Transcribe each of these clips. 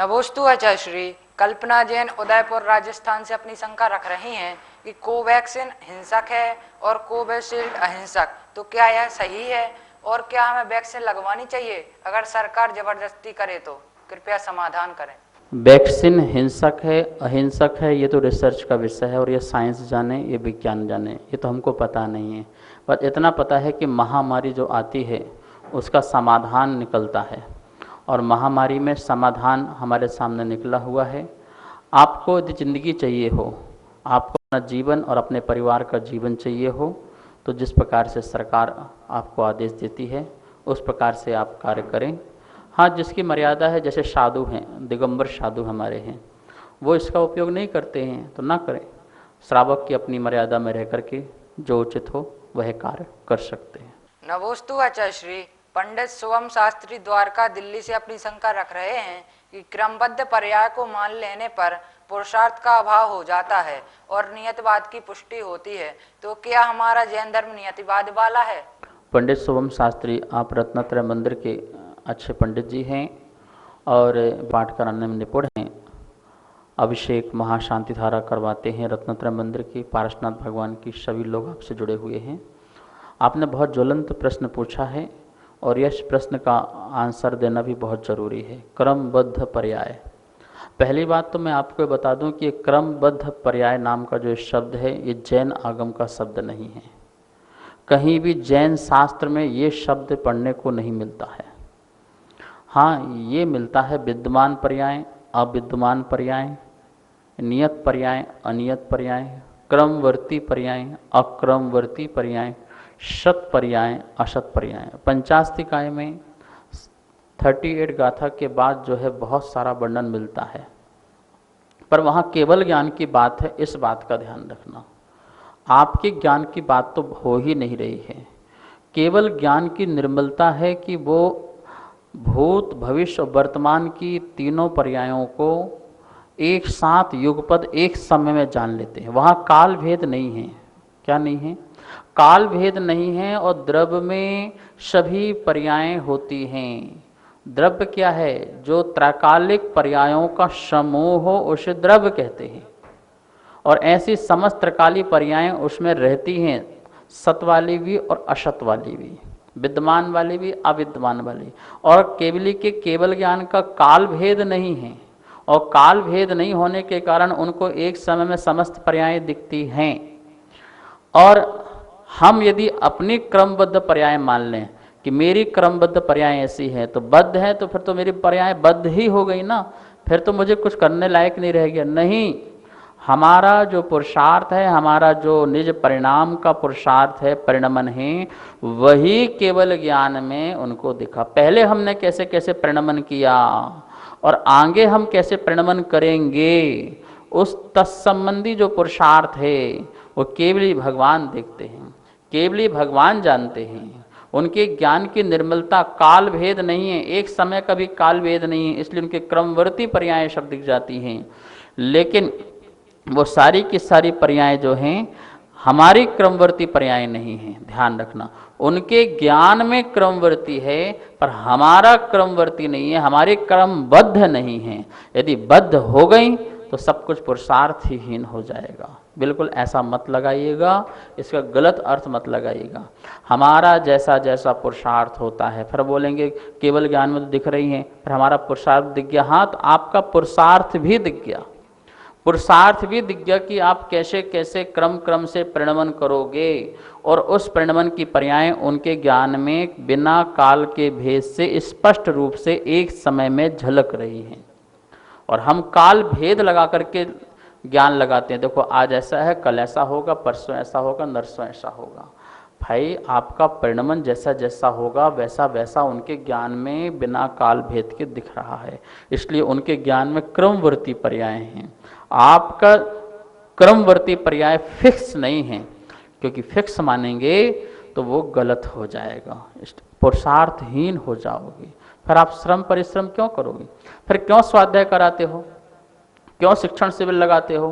नमोस्तु आचार्य श्री। कल्पना जैन उदयपुर राजस्थान से अपनी शंका रख रही हैं कि कोवैक्सीन हिंसक है और कोविशील्ड अहिंसक, तो क्या यह सही है और क्या हमें वैक्सीन लगवानी चाहिए? अगर सरकार जबरदस्ती करे तो कृपया समाधान करें। वैक्सीन हिंसक है अहिंसक है ये तो रिसर्च का विषय है और ये साइंस जाने ये विज्ञान जाने, ये तो हमको पता नहीं है। बस इतना पता है कि महामारी जो आती है उसका समाधान निकलता है और महामारी में समाधान हमारे सामने निकला हुआ है। आपको यदि ज़िंदगी चाहिए हो, आपको अपना जीवन और अपने परिवार का जीवन चाहिए हो, तो जिस प्रकार से सरकार आपको आदेश देती है उस प्रकार से आप कार्य करें। हाँ, जिसकी मर्यादा है, जैसे साधु हैं, दिगंबर साधु हमारे हैं, वो इसका उपयोग नहीं करते हैं तो ना करें। श्रावक की अपनी मर्यादा में रह करके जो उचित हो वह कार्य कर सकते हैं। नमोस्तु आचार्य श्री। पंडित शुभम शास्त्री द्वारका दिल्ली से अपनी शंका रख रहे हैं कि क्रमबद्ध पर्याय को मान लेने पर पुरुषार्थ का अभाव हो जाता है और नियतिवाद की पुष्टि होती है, तो क्या हमारा जैन धर्म नियतिवाद वाला है? पंडित शुभम शास्त्री, आप रत्नत्रय मंदिर के अच्छे पंडित जी हैं और पाठ कराने में निपुण हैं। अभिषेक महाशांति धारा करवाते हैं रत्नत्रय मंदिर की, पारसनाथ भगवान की, सभी लोग आपसे जुड़े हुए हैं। आपने बहुत ज्वलंत प्रश्न पूछा है और इस प्रश्न का आंसर देना भी बहुत ज़रूरी है। क्रमबद्ध पर्याय, पहली बात तो मैं आपको बता दूं कि क्रमबद्ध पर्याय नाम का जो शब्द है ये जैन आगम का शब्द नहीं है। कहीं भी जैन शास्त्र में ये शब्द पढ़ने को नहीं मिलता है। हाँ, ये मिलता है विद्यमान पर्याय, अविद्यमान पर्याय, नियत पर्याय, अनियत पर्याय, क्रमवर्ती पर्याय, अक्रमवर्ती पर्याय, शत पर्याय, अशत पर्याय। पंचास्तिकाय में 38 गाथा के बाद जो है बहुत सारा वर्णन मिलता है, पर वहाँ केवल ज्ञान की बात है। इस बात का ध्यान रखना, आपके ज्ञान की बात तो हो ही नहीं रही है। केवल ज्ञान की निर्मलता है कि वो भूत भविष्य और वर्तमान की तीनों पर्यायों को एक साथ युगपद एक समय में जान लेते हैं। वहाँ काल भेद नहीं है। क्या नहीं है? काल भेद नहीं है और द्रव्य में सभी पर्याय होती हैं। द्रव्य क्या है? जो त्रैकालिक पर्यायों का समूह हो उसे द्रव्य कहते हैं और ऐसी समस्त त्रैकाली पर्याय उसमें रहती हैं, सत वाली भी और असत वाली भी, विद्यमान वाली भी अविद्यमान वाली। और केवली के केवल ज्ञान का काल भेद नहीं है और काल भेद नहीं होने के कारण उनको एक समय में समस्त पर्याय दिखती हैं। और हम यदि अपनी क्रमबद्ध पर्याय मान लें कि मेरी क्रमबद्ध पर्याय ऐसी है तो बद्ध है, तो फिर तो मेरी पर्याय बद्ध ही हो गई ना, फिर तो मुझे कुछ करने लायक नहीं रह गया। नहीं, हमारा जो पुरुषार्थ है, हमारा जो निज परिणाम का पुरुषार्थ है, परिणमन है, वही केवल ज्ञान में उनको दिखा। पहले हमने कैसे कैसे परिणमन किया और आगे हम कैसे परिणमन करेंगे, उस तत्संबंधी जो पुरुषार्थ है वो केवली भगवान देखते हैं, केवली भगवान जानते हैं। उनके ज्ञान की निर्मलता काल भेद नहीं है, एक समय का भी काल भेद नहीं है, इसलिए उनके क्रमवर्ती पर्याय शब्द दिख जाती हैं। लेकिन वो सारी की सारी पर्याय जो हैं हमारी क्रमवर्ती पर्याय नहीं है, ध्यान रखना। उनके ज्ञान में क्रमवर्ती है पर हमारा क्रमवर्ती नहीं है, हमारे क्रमबद्ध नहीं है। यदि बद्ध हो गई तो सब कुछ पुरुषार्थ ही हीन हो जाएगा। बिल्कुल ऐसा मत लगाइएगा, इसका गलत अर्थ मत लगाइएगा। हमारा जैसा जैसा पुरुषार्थ होता है, फिर बोलेंगे केवल ज्ञान में तो दिख रही हैं, फिर हमारा पुरुषार्थ दिख गया। हाँ, तो आपका पुरुषार्थ भी दिख गया, पुरुषार्थ भी दिख गया कि आप कैसे कैसे क्रम क्रम से परिणमन करोगे और उस परिणमन की पर्याय उनके ज्ञान में बिना काल के भेद से स्पष्ट रूप से एक समय में झलक रही हैं। और हम काल भेद लगा करके ज्ञान लगाते हैं, देखो आज ऐसा है, कल ऐसा होगा, परसों ऐसा होगा, नरसों ऐसा होगा। भाई, आपका परिणमन जैसा जैसा होगा वैसा वैसा उनके ज्ञान में बिना काल भेद के दिख रहा है, इसलिए उनके ज्ञान में क्रमवर्ती पर्याय हैं। आपका क्रमवर्ती पर्याय फिक्स नहीं है, क्योंकि फिक्स मानेंगे तो वो गलत हो जाएगा, पुरुषार्थहीन हो जाओगे। फिर आप श्रम परिश्रम क्यों करोगे? फिर क्यों स्वाध्याय कराते हो? क्यों शिक्षण शिविर लगाते हो?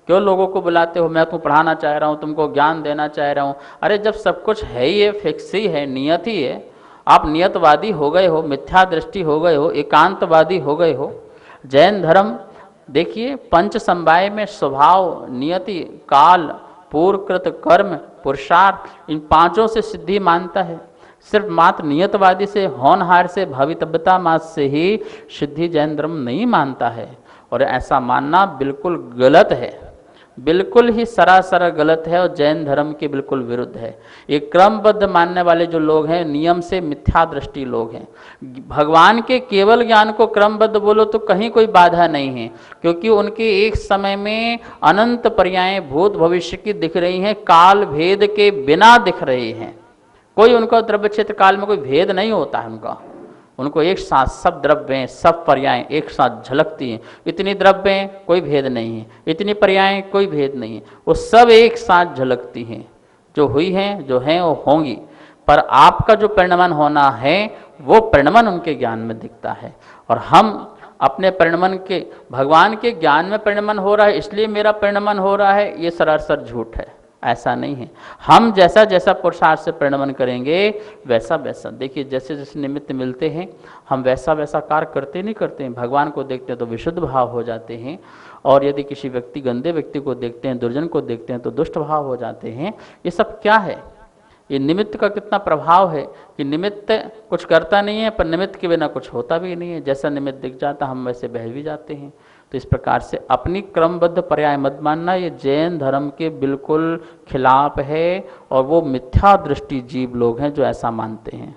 क्यों लोगों को बुलाते हो? मैं तुमको पढ़ाना चाह रहा हूँ, तुमको ज्ञान देना चाह रहा हूँ। अरे जब सब कुछ है ही है, फिक्स ही है, नियत ही है, आप नियतवादी हो गए हो, मिथ्या दृष्टि हो गए हो, एकांतवादी हो गए हो, जैन धर्म देखिए पंच समवाय में स्वभाव, नियति, काल, पूर्वकृत कर्म, पुरुषार्थ, इन पांचों से सिद्धि मानता है। सिर्फ मात्र नियतवादी से, होनहार से, भवितव्यता मात्र से ही सिद्धि जैन धर्म नहीं मानता है। और ऐसा मानना बिल्कुल गलत है, बिल्कुल ही सरासर गलत है और जैन धर्म के बिल्कुल विरुद्ध है। ये क्रमबद्ध मानने वाले जो लोग हैं, नियम से मिथ्या दृष्टि लोग हैं। भगवान के केवल ज्ञान को क्रमबद्ध बोलो तो कहीं कोई बाधा नहीं है, क्योंकि उनके एक समय में अनंत पर्यायें भूत भविष्य की दिख रही हैं, काल भेद के बिना दिख रही हैं। कोई उनका द्रव्य क्षेत्र काल में कोई भेद नहीं होता है उनको एक साथ सब द्रव्य, सब पर्यायें एक साथ झलकती हैं। इतनी द्रव्य कोई भेद नहीं है, इतनी पर्यायें कोई भेद नहीं है, वो सब एक साथ झलकती हैं। जो हुई हैं, जो हैं, वो होंगी। पर आपका जो परिणमन होना है वो परिणमन उनके ज्ञान में दिखता है। और हम अपने परिणमन के, भगवान के ज्ञान में परिणमन हो रहा है इसलिए मेरा परिणमन हो रहा है, ये सरासर झूठ है। ऐसा नहीं है। हम जैसा जैसा पुरुषार्थ से परिणमन करेंगे वैसा वैसा, देखिए जैसे जैसे निमित्त मिलते हैं हम वैसा वैसा कार्य करते नहीं करते हैं। भगवान को देखते हैं तो विशुद्ध भाव हो जाते हैं, और यदि किसी व्यक्ति, गंदे व्यक्ति को देखते हैं, दुर्जन को देखते हैं तो दुष्ट भाव हो जाते हैं। ये सब क्या है? ये निमित्त का कितना प्रभाव है कि निमित्त कुछ करता नहीं है पर निमित्त के बिना कुछ होता भी नहीं है। जैसा निमित्त दिख जाता हम वैसे बह भी जाते हैं। तो इस प्रकार से अपनी क्रमबद्ध पर्याय मत मानना, ये जैन धर्म के बिल्कुल खिलाफ है और वो मिथ्या दृष्टि जीव लोग हैं जो ऐसा मानते हैं।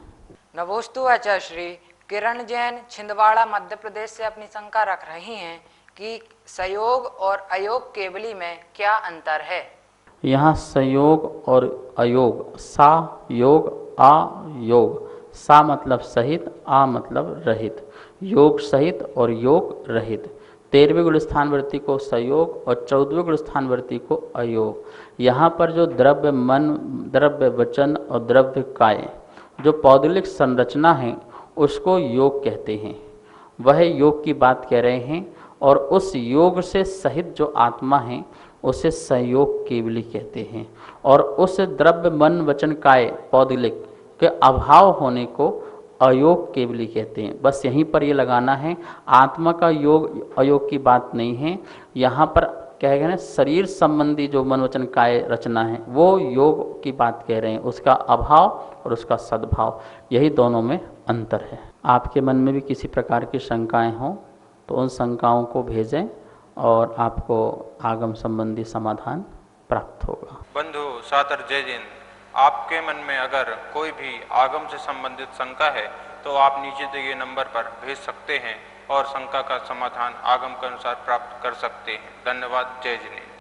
नमोस्तु आचार्य श्री। किरण जैन छिंदवाड़ा मध्य प्रदेश से अपनी शंका रख रही हैं कि संयोग और अयोग केवली में क्या अंतर है? यहाँ संयोग और अयोग, सा योग, आ योग। सा मतलब सहित, आ मतलब रहित, योग सहित और योग रहित। 13वें गुण स्थानवर्ती को संयोग और 14वें गुण स्थानवर्ती को अयोग। यहाँ पर जो द्रव्य मन, द्रव्य वचन और द्रव्य काय, जो पौद्गलिक संरचना है उसको योग कहते हैं। वह योग की बात कह रहे हैं। और उस योग से सहित जो आत्मा है उसे संयोग केवली कहते हैं। और उस द्रव्य मन वचन काय पौद्गलिक के अभाव होने को अयोग केवली कहते हैं। बस यहीं पर ये लगाना है। आत्मा का योग अयोग की बात नहीं है। यहाँ पर कह गए ना, शरीर संबंधी जो मन वचन काय रचना है वो योग की बात कह रहे हैं, उसका अभाव और उसका सद्भाव, यही दोनों में अंतर है। आपके मन में भी किसी प्रकार की शंकाएं हों तो उन शंकाओं को भेजें और आपको आगम संबंधी समाधान प्राप्त होगा। बंधु सादर जय जिन। आपके मन में अगर कोई भी आगम से संबंधित शंका है तो आप नीचे दिए नंबर पर भेज सकते हैं और शंका का समाधान आगम के अनुसार प्राप्त कर सकते हैं। धन्यवाद। जय जिन।